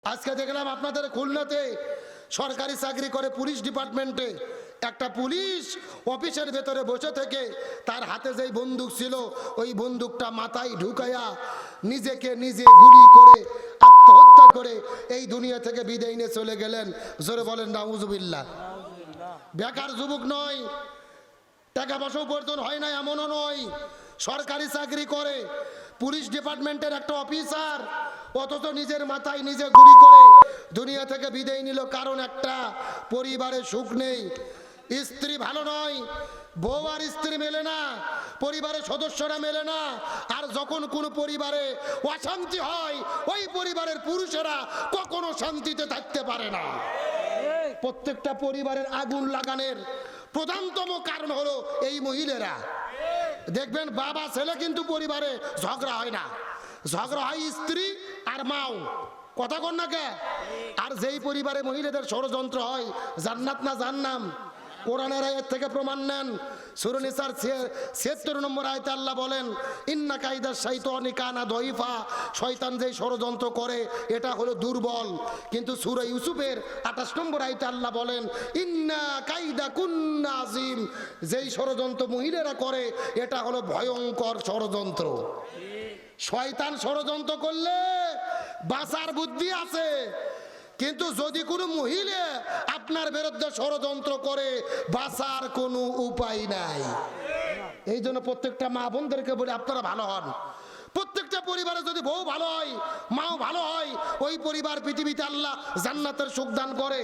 আজকে দেখলাম আপনাদের খুলনাতে সরকারি চাকরি করে পুলিশ ডিপার্টমেন্টে একটা পুলিশ অফিসের ভেতরে বসে থেকে তার হাতে যেই বন্দুক ছিল ওই বন্দুকটা মাথায় ঢুকাইয়া নিজেকে নিজে গুলি করে আত্মহত্যা করে এই দুনিয়া থেকে বিদায় নিয়ে চলে গেলেন। জোরে বলেন নাউজুবিল্লাহ। বেকার যুবক নয়, টাকা পয়সা উপার্জন হয় না এমনও নয়, সরকারি চাকরি করে পুলিশ ডিপার্টমেন্টের একটা অফিসার, অথচ নিজের মাথায় নিজে গুলি করে দুনিয়া থেকে বিদায় নিল। কারণ একটা পরিবারে সুখ নেই, স্ত্রী ভালো নয়, বউ আর স্ত্রী মেলে না, পরিবারের সদস্যরা মেলে না। আর যখন কোনো পরিবারে অশান্তি হয় ওই পরিবারের পুরুষেরা কখনো শান্তিতে থাকতে পারে না। প্রত্যেকটা পরিবারের আগুন লাগানোর প্রধানতম কারণ হলো এই মহিলারা। দেখবেন বাবা ছেলে কিন্তু পরিবারে ঝগড়া হয় না, ঝগড়া হয় স্ত্রী আর মাও, কথা কন না কে। আর যেই পরিবারে মহিলাদের ষড়যন্ত্র হয়, জান্নাত না জাহান্নাম কোরআনের আয়াত থেকে প্রমাণ নেন। সূরা নিসার ৭৬ নম্বর আয়াতে আল্লাহ বলেন, ইন্না কাইদা শাইতানি কানা দাইফা, শয়তান যেই ষড়যন্ত্র করে এটা হলো দুর্বল। কিন্তু সূরা ইউসুফের ২৮ নম্বর আয়াতে আল্লাহ বলেন, ইন্না কাইদা কুন্না আযীম, যেই ষড়যন্ত্র মহিলারা করে এটা হলো ভয়ঙ্কর ষড়যন্ত্র। শয়তান ষড়যন্ত্র করলে বাঁচার বুদ্ধি আছে, কিন্তু যদি কোনো মহিলা আপনার বিরুদ্ধে ষড়যন্ত্র করে বাঁচার কোনো উপায় নাই। এই জন্য প্রত্যেকটা মা বোনদেরকে বলি আপনারা ভালো হন। প্রত্যেকটা পরিবারে যদি বউ ভালো হয়, মাও ভালো হয়, ওই পরিবার পৃথিবীতে আল্লাহ জান্নাতের সুখ দান করে।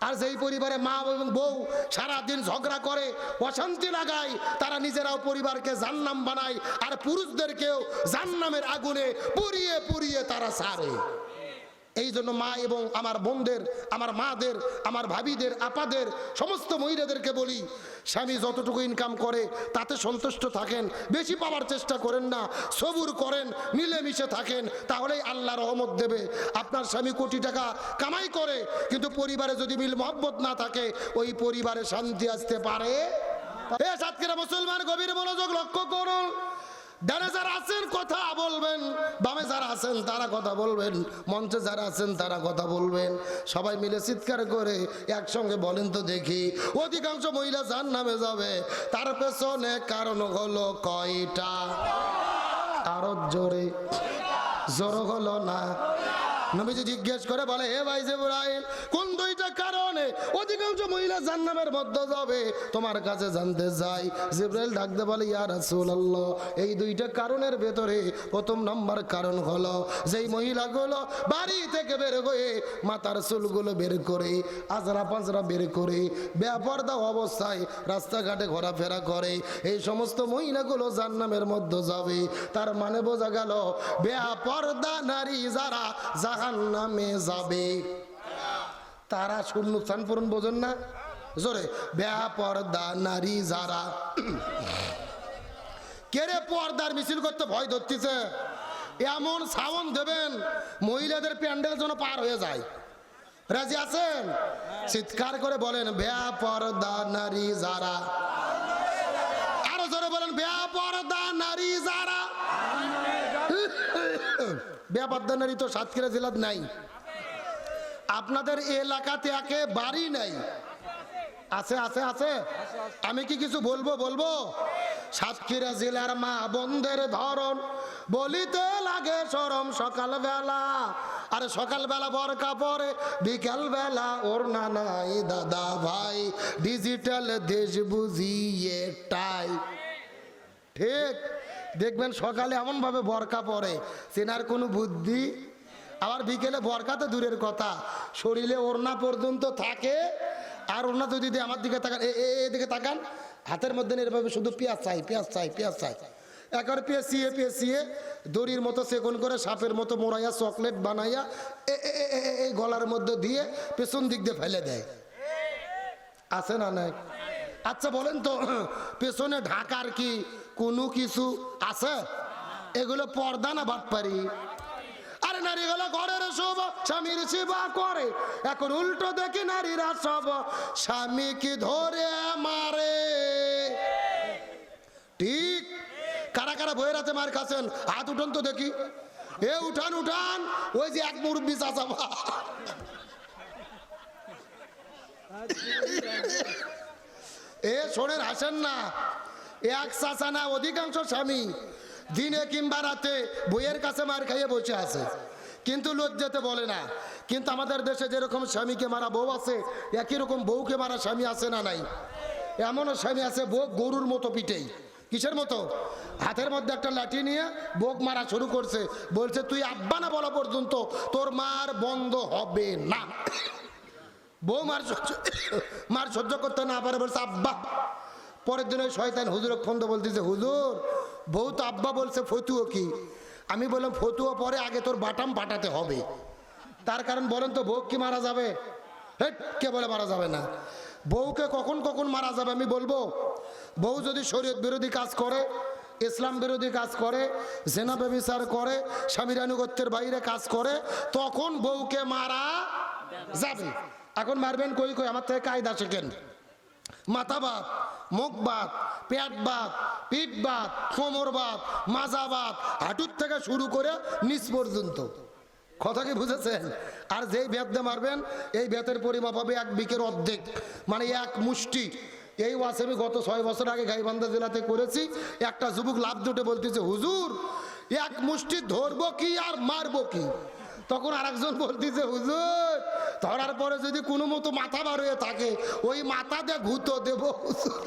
আর যেই পরিবারে মা এবং বউ সারাদিন ঝগড়া করে, অশান্তি লাগায়, তারা নিজেরাও পরিবারকে জাহান্নাম বানায় আর পুরুষদেরকেও জাহান্নামের আগুনে পুড়িয়ে পুড়িয়ে তারা ছাড়ে। এই জন্য মা এবং আমার বোনদের, আমার মাদের, আমার ভাবিদের, আপাদের, সমস্ত মহিলাদেরকে বলি, স্বামী যতটুকু ইনকাম করে তাতে সন্তুষ্ট থাকেন, বেশি পাওয়ার চেষ্টা করেন না, সবুর করেন, মিলেমিশে থাকেন, তাহলেই আল্লাহ রহমত দেবে। আপনার স্বামী কোটি টাকা কামাই করে কিন্তু পরিবারে যদি মিল মহব্বত না থাকে ওই পরিবারে শান্তি আসতে পারে। সাতক্ষীরা মুসলমান গভীর মনোযোগ লক্ষ্য করুন। ডানে যারা আছেন কথা বলবেন, বামে যারা আছেন তারা কথা বলবেন, মঞ্চে যারা আছেন তারা কথা বলবেন। সবাই মিলে চিৎকার করে একসঙ্গে বলেন তো দেখি, অধিকাংশ মহিলা জাহান্নামে যাবে তার পেছনে কারণ হলো কয়টা? আরো জোরে, জোর হলো না। নবীজি জিজ্ঞেস করে বলে, হে ভাই জিবরাইল, কোন দুইটা কারণে অধিকাংশ মহিলা জাহান্নামের মধ্যে যাবে তোমার কাছে জানতে চাই। জিবরাইল ডাকতে বলে, ইয়া রাসূলুল্লাহ, এই দুইটা কারণের ভেতরে প্রথম নম্বর কারণ হলো যেই মহিলাগুলো বাড়ি থেকে বের হয়ে মাথার চুলগুলো বের করে, আজরা পাজরা বের করে বেপরদা অবস্থায় রাস্তাঘাটে ঘোরাফেরা করে, এই সমস্ত মহিলাগুলো জাহান্নামের মধ্যে যাবে। তার মানে বোঝা গেল বেপরদা নারী যারা জাহান্নামে যাবে তারা শূন্য স্থান পূরণ, বোঝেন না? জোরে, বেপরদা নারী যারা। কেরে পর্দার মিছিল করতে ভয় ধরতেছে, এমন সাউন্ড দেবেন মহিলাদের প্যান্ডেল যেন পার হয়ে যায়। রাজি আছেন? চিৎকার করে বলেন, বেপরদা নারী যারা। আরো জোরে বলেন, বেপরদা নারী যারা। বেপরদা নারী তো সাতক্ষীরা জেলার নাই, আপনাদের এলাকাতে একেবারেই নাই। আছে আছে আছে, আমি কি কিছু বলবো? সাতক্ষীরা জেলার মা বোনদের ধরন বলিতে লাগে শরম। সকালবেলা আর সকালবেলা বরকা পরে, বিকাল বেলা ওড়না নাই দাদা ভাই, ডিজিটাল দেশ বুঝিয়ে টাই। ঠিক দেখবেন সকালে এমন ভাবে বরকা পরে চেনার কোনো বুদ্ধি, আবার বিকেলে বরকা তো দূরের কথা, শরীরে ওড়না পর্যন্ত থাকে। আর ওড়না যদি আমার দিকে তাকান, এদিকে তাকান, হাতের মধ্যে এরভাবে শুধু পেঁয়াজ চাই, পেঁয়াজ চাই, পেঁয়াজ চাই, একবার পেঁচিয়ে দড়ির মতো সেকন করে সাপের মতো মোড়াইয়া চকলেট বানাইয়া এই গলার মধ্যে দিয়ে পেছন দিক দিয়ে ফেলে দেয়। আছে না নাই? আচ্ছা বলেন তো, পেছনে ঢাকার কি কোনো কিছু আছে? এগুলো পর্দা না বাটপারি? আরে নারীগুলো ঘরের সব স্বামীর সেবা করে, এখন উল্টো দেখি নারীরা সব স্বামীকে ধরে মারে। ঠিক, কারা কারা বইয়ের হাতে মার খাচ্ছেন হাত উঠুন তো দেখি। এ উঠান উঠান, ওই যে এক মুরব্বী চাচা। এ শোনেন, হাসেন না, এক চাচা না, অধিকাংশ স্বামী দিনে কিংবা রাতে বইয়ের কাছে মার খাইয়ে বসে আছে, কিন্তু লজ্জাতে বলে না। কিন্তু আমাদের দেশে যেরকম স্বামীকে মারা বউ আছে, একই রকম বউকে মারা স্বামী আছে না নাই? এমনও স্বামী আছে বউ গরুর মতো পিটেই। কিসের মতো? হাতের মধ্যে একটা লাঠি নিয়ে বউক মারা শুরু করছে, বলছে তুই আব্বা না বলা পর্যন্ত তোর মার বন্ধ হবে না। বউ মার সহ্য করতে না পারে, বলছে আব্বা। পরের দিন ওই শয়তান হুজুর ফোন দিয়ে বলতেছে, হুজুর বউ তো আব্বা বলছে, ফতুও কি? আমি বললাম ফতুয়া পরে, আগে তোর বাটাম পাঠাতে হবে। তার কারণ বলেন তো, বউ কি মারা যাবে? কে বলে মারা যাবে না? বউকে কখন কখন মারা যাবে আমি বলবো। বউ যদি শরীয়ত বিরোধী কাজ করে, ইসলাম বিরোধী কাজ করে, জেনা ব্যভিচার করে, স্বামীর আনুগত্যের বাইরে কাজ করে, তখন বউকে মারা যাবে। এখন মারবেন কই কই? আমার থেকে কায়দা শেখেন। মাথা বাত, মুখ বাত, পেট বাত, পিঠ বাত, কোমর বাত, মাজা বাত, হাঁটুর থেকে শুরু করে নিচ পর্যন্ত। কথা কি বুঝেছেন? আর যেই বেত দিয়ে মারবেন, এই বেতের পরিমাপ হবে 1 বিকের অর্ধেক, মানে 1 মুষ্টি। এই ওয়াজ আমি গত 6 বছর আগে গাইবান্ধা জেলাতে করেছি। একটা যুবক লাভ দুটে বলতেছে, হুজুর 1 মুষ্টি ধরবো কি আর মারবো কি? তখন আরেকজন বলতেছে, হুজুর ধরার পরে যদি কোনো মতো মাথা বার হয়ে থাকে, ওই মাথা দিয়ে ঘুতো দেবো হুজুর।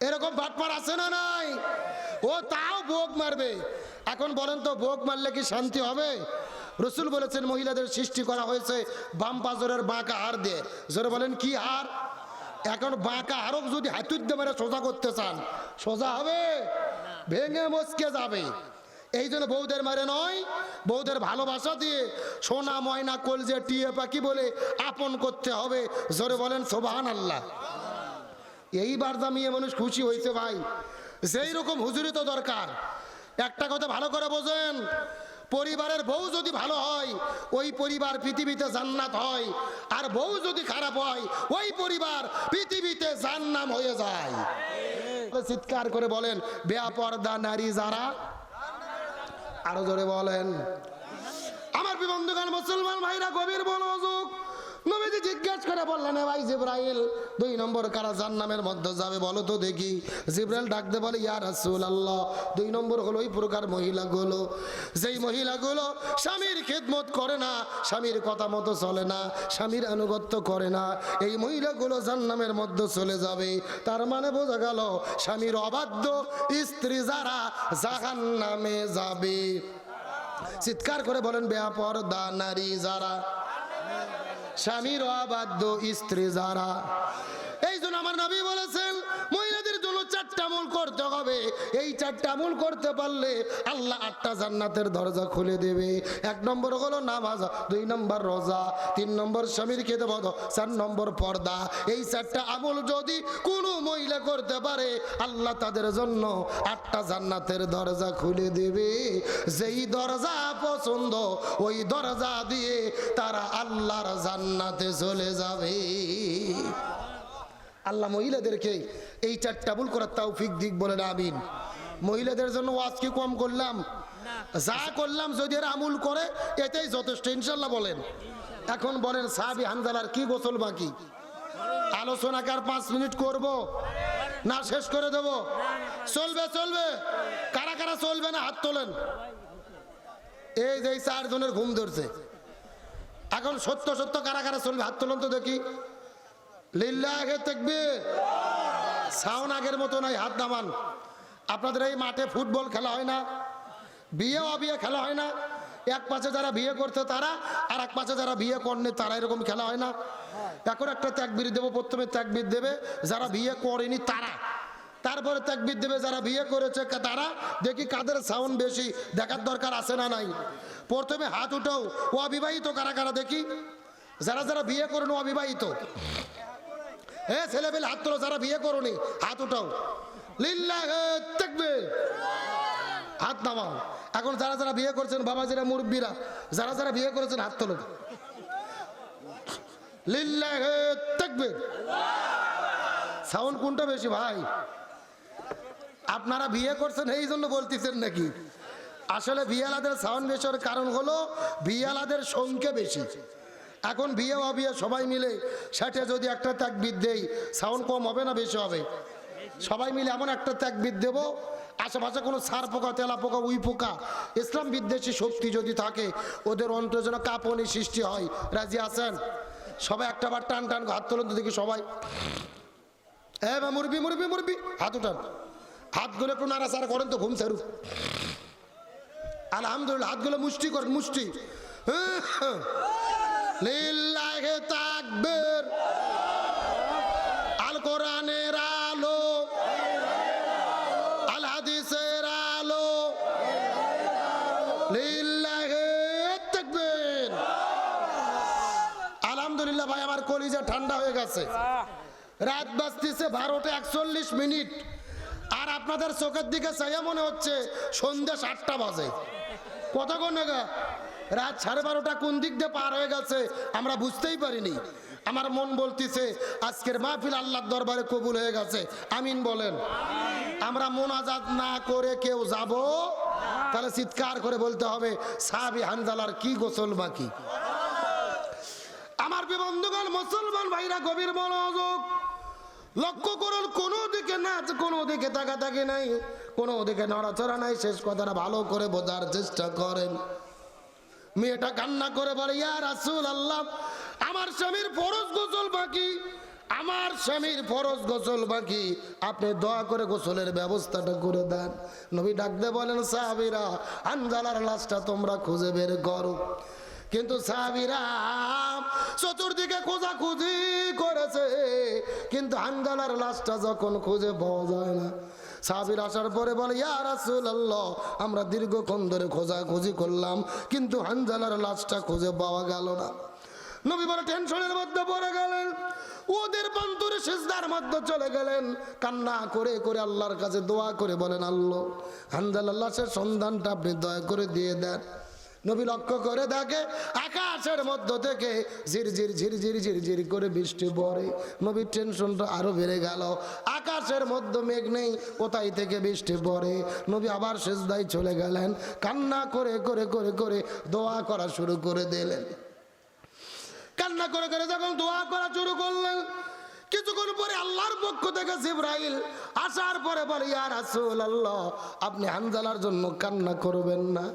এরকম বাটপার আছে না নাই? ও তাও বোক মারবে। এখন বলেন তো, বোক মারলে কি শান্তি হবে? রসুল বলেছেন মহিলাদের সৃষ্টি করা হয়েছে বাম পাজরের বাঁকা হাড় দিয়ে। জোরে বলেন কি হাড়? এখন বাঁকা হাড়ক যদি হাতুর দিয়ে মেরে সোজা করতে চান, সোজা হবে? ভেঙে মচকে যাবে। এই জন্য বউদের মারে নয়, বউদের ভালোবাসা দিয়ে সোনা ময়না কলজে টিয়ে পাখি বলে আপন করতে হবে। জোরে বলেন সুবহানাল্লাহ। এইবার দামিয়ে মানুষ খুশি হয়েছে ভাই। যেই রকম হুজুরি তো দরকার। একটা কথা ভালো করে বোঝেন, পরিবারের বউ যদি ভালো হয়, ওই পরিবার পৃথিবীতে জান্নাত হয়। আর বউ যদি খারাপ হয়, ওই পরিবার পৃথিবীতে জাহান্নাম হয়ে যায়। চিৎকার করে বলেন, বেপরদা নারী যারা। আরো জোরে বলেন। আমার বন্ধুগণ, মুসলমান ভাইরা, গভীর মনোযোগ। নবীজি জিজ্ঞেস করে বললেন, ভাই জিবরাইল, 2 নম্বর কারা জান্নামের মধ্যে যাবে বলো তো দেখি। জিবরাইল ডাকতে বলে, ইয়া রাসূলুল্লাহ, 2 নম্বর হলো ওই প্রকার মহিলাগুলো, যেই মহিলাগুলো স্বামীর খেদমত করে না, স্বামীর কথা মতো চলে না, স্বামীর আনুগত্য করে না, এই মহিলাগুলো জান্নামের মধ্যে চলে যাবে। তার মানে বোঝা গেল, স্বামীর অবাধ্য স্ত্রী যারা জাহান্নামে যাবে। চিৎকার করে বলেন, বেপরদা নারী যারা, স্বামীর অবাধ্য স্ত্রী যারা। এই জন্য আমার নবী বলেছেন, মহিলাদের জন্য 4টা আমল করতে হবে। এই 4টা আমল করতে পারলে আল্লাহ 8টা জান্নাতের দরজা খুলে দেবে। 1 নম্বর হলো নামাজ, 2 নম্বর রোজা, 3 নম্বর স্বামীর খেদমত, 4 নম্বর পর্দা। এই 4টা আমল যদি কোনো মহিলা করতে পারে, আল্লাহ তাদের জন্য 8টা জান্নাতের দরজা খুলে দেবে। যেই দরজা পছন্দ, ওই দরজা দিয়ে তারা আল্লাহর জান্নাতে চলে যাবে। আল্লাহ মহিলাদেরকে এই 4টা আমল করার তৌফিক দিক, বলেন আমিন। মহিলাদের জন্য ওয়াজ কি কম করলাম? যা করলাম যদি এরা আমল করে, এটাই যথেষ্ট ইনশাআল্লাহ বলেন। এখন বলেন, সাহাবী হানজালার কি গোসল বাকি? আলোচনাকে আর 5 মিনিট করব না শেষ করে দেব? চলবে চলবে। কারা কারা চলবে না হাত তোলেন। এই যে 4 জনের ঘুম ধরছে। এখন সত্য সত্য কারা কারা চলবে হাত তোলেন তো দেখি। লিল্লাহে তাকবীর। সাউন্ড আগের মতো নাই, হাত নামান। আপনাদের এই মাঠে ফুটবল খেলা হয় না, বিয়ে অবিয়ে খেলা হয় না? এক পাশে যারা বিয়ে করতে তারা, আর এক পাশে যারা বিয়ে করেনি তারা, এরকম খেলা হয় না? এখন একটা তাকবীর দেবো, প্রথমে তাকবীর দেবে যারা বিয়ে করেনি তারা, তারপরে তাকবীর দেবে যারা বিয়ে করেছে তারা। দেখি কাদের সাউন্ড বেশি, দেখার দরকার আছে না নাই? প্রথমে হাত উঠাও অবিবাহিত কারা কারা দেখি। যারা যারা বিয়ে করেন অবিবাহিত, হ্যাঁ ছেলেবেলে হাত তোলো। যারা বিয়ে করনি হাত উঠাও। লিল্লাহে তাকবীর। হাত নামাও। এখন যারা যারা বিয়ে করেছেন, বাবাজিরা, মুরব্বীরা, যারা যারা বিয়ে করেছেন হাত তোলো। লিল্লাহে তাকবীর। সাউন্ড কোনটা বেশি ভাই? আপনারা বিয়ে করছেন এই জন্য বলতেছেন নাকি? আসলে বিয়ালাদের সাউন্ড বেশির কারণ হলো বিয়ালাদের সংখ্যা বেশি। এখন বিয়ে অবিয়ে সবাই মিলে সেটে যদি একটা তাকবীর দেই সাউন্ড কম হবে না বেশি হবে? সবাই মিলে এমন একটা তাকবীর দেবো আশেপাশে কোনো সার পোকা তেলা পোকা উই পোকা ইসলাম বিদ্বেষী শক্তি যদি থাকে ওদের অন্তর যেন কাঁপনি সৃষ্টি হয়। রাজি আছেন? সবাই একটা বার টান টান হাত তোলেন তো দেখি সবাই। হ্যাঁ মুরবি মুরবি মুরবি হাত উঠান, হাতগুলো একটু নাড়াচাড়া করেন তো ঘুম ছাড়ু। আলহামদুলিল্লাহ, হাতগুলো মুষ্টি করেন, মুষ্টি। লিল্লাহি তাকবীর, আল কোরআনের আলো, আল হাদিসের আলো, লিল্লাহি তাকবীর। আলহামদুলিল্লাহ ভাই, আমার কলিজা ঠান্ডা হয়ে গেছে। রাত বাজতেছে 12টা 41 মিনিট, আর আপনাদের চোখের দিকে চাইয়া মনে হচ্ছে সন্ধ্যা 7টা বাজে। কতক্ষণ নাগা? রাত 12:30টা কোন দিক দিয়ে পার হয়ে গেছে আমরা বুঝতেই পারিনি। আমার মন বলতেছে আজকের মাহফিল আল্লাহর দরবারে কবুল হয়ে গেছে, আমিন বলেন। আমরা মোনাজাত না করে কেউ যাব? তাহলে চিৎকার করে বলতে হবে সাহাবী হানজালার কি গোসল বাকি। আমার বন্ধুগণ, মুসলমান ভাইরা, গভীর মনোযোগ লক্ষ্য করুন। কোনো দিকে নাচ, কোনো দিকে তাকাতাকি নাই, কোনো দিকে নড়াচড়া নাই। শেষ কথাটা ভালো করে বোঝার চেষ্টা করেন। মেয়েটা কান্না করে বলে, ইয়া রাসূলুল্লাহ, আমার স্বামীর ফরজ গোসল বাকি, আমার স্বামীর ফরজ গোসল বাকি, আপনি দয়া করে গোসলের ব্যবস্থাটা করে দেন। নবী ডাকতে বলেন, সাহাবীরা হানজালার লাশটা তোমরা খুঁজে বের করো। কিন্তু সাহাবীরা চতুর্দিকে খোঁজাখুঁজি করেছে, কিন্তু হানজালার লাশটা যখন খুঁজে পাওয়া যায় না, সাহাবীর আসার পরে বলে, ইয়া রাসূলুল্লাহ, আমরা দীর্ঘক্ষণ ধরে খোঁজাখুঁজি করলাম কিন্তু হানজালার লাশটা খুঁজে পাওয়া গেল না। নবী বড় টেনশনের মধ্যে পড়ে গেলেন, ওদের প্রান্তরে সিজদার মধ্যে চলে গেলেন, কান্না করে করে আল্লাহর কাছে দোয়া করে বলেন, আল্লাহ হানজালার লাশের সন্ধানটা আপনি দয়া করে দিয়ে দেন। নবী লক্ষ্য করে দেখে আকাশের মধ্য থেকে ঝিরঝির ঝিরঝির ঝিরঝির করে বৃষ্টি পড়ে। নবীর টেনশনটা আরো বেড়ে গেল। আকাশের মধ্যে মেঘ নেই, কোথায় থেকে বৃষ্টি পড়ে। নবী আবার সিজদায় চলে গেলেন, কান্না করে করে করে করে দোয়া করা শুরু করে দিলেন। কান্না করে করে যখন দোয়া করা শুরু করলেন, কিছুক্ষণ পরে আল্লাহর পক্ষ থেকে জিবরাইল আসার পরে বলে, ইয়া রাসূলুল্লাহ, আপনি হানজালার জন্য কান্না করবেন না,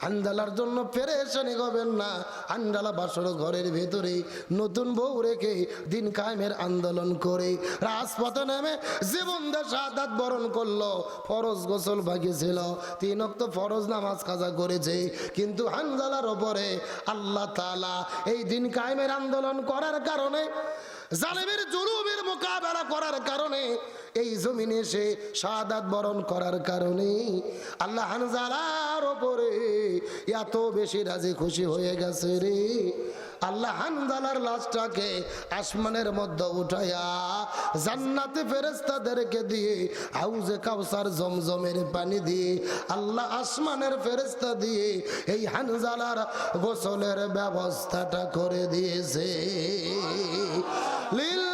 হানজালার জন্য পেরেশানি করবেন না। হানজালা বাসর ঘরের ভেতরে নতুন বউ রেখে দিন কায়েমের আন্দোলন করে রাজপথে নেমে জীবন দিয়ে শাহাদাত বরণ করলো। ফরজ গোসল বাকি ছিল, 3 ওয়াক্ত ফরজ নামাজ কাজা করেছে, কিন্তু হানজালার ওপরে আল্লাহ তাআলা এই দিন কায়েমের আন্দোলন করার কারণে, জালেমের জুলুমের মোকাবেলা করার কারণে, এই জমিনে সে শাহাদাত বরণ করার কারণে আল্লাহ হানজালার উপরে এত বেশি রাজি খুশি হয়ে গেছে রে। আল্লাহ হানজালার লাশটাকে আসমানের মধ্যে উঠায়া জান্নাতে ফেরেশতাদেরকে দিয়ে হাউজে কাউসার জমজমের পানি দিয়ে আল্লাহ আসমানের ফেরেশতা দিয়ে এই হানজালার গোসলের ব্যবস্থাটা করে দিয়েছে। লীল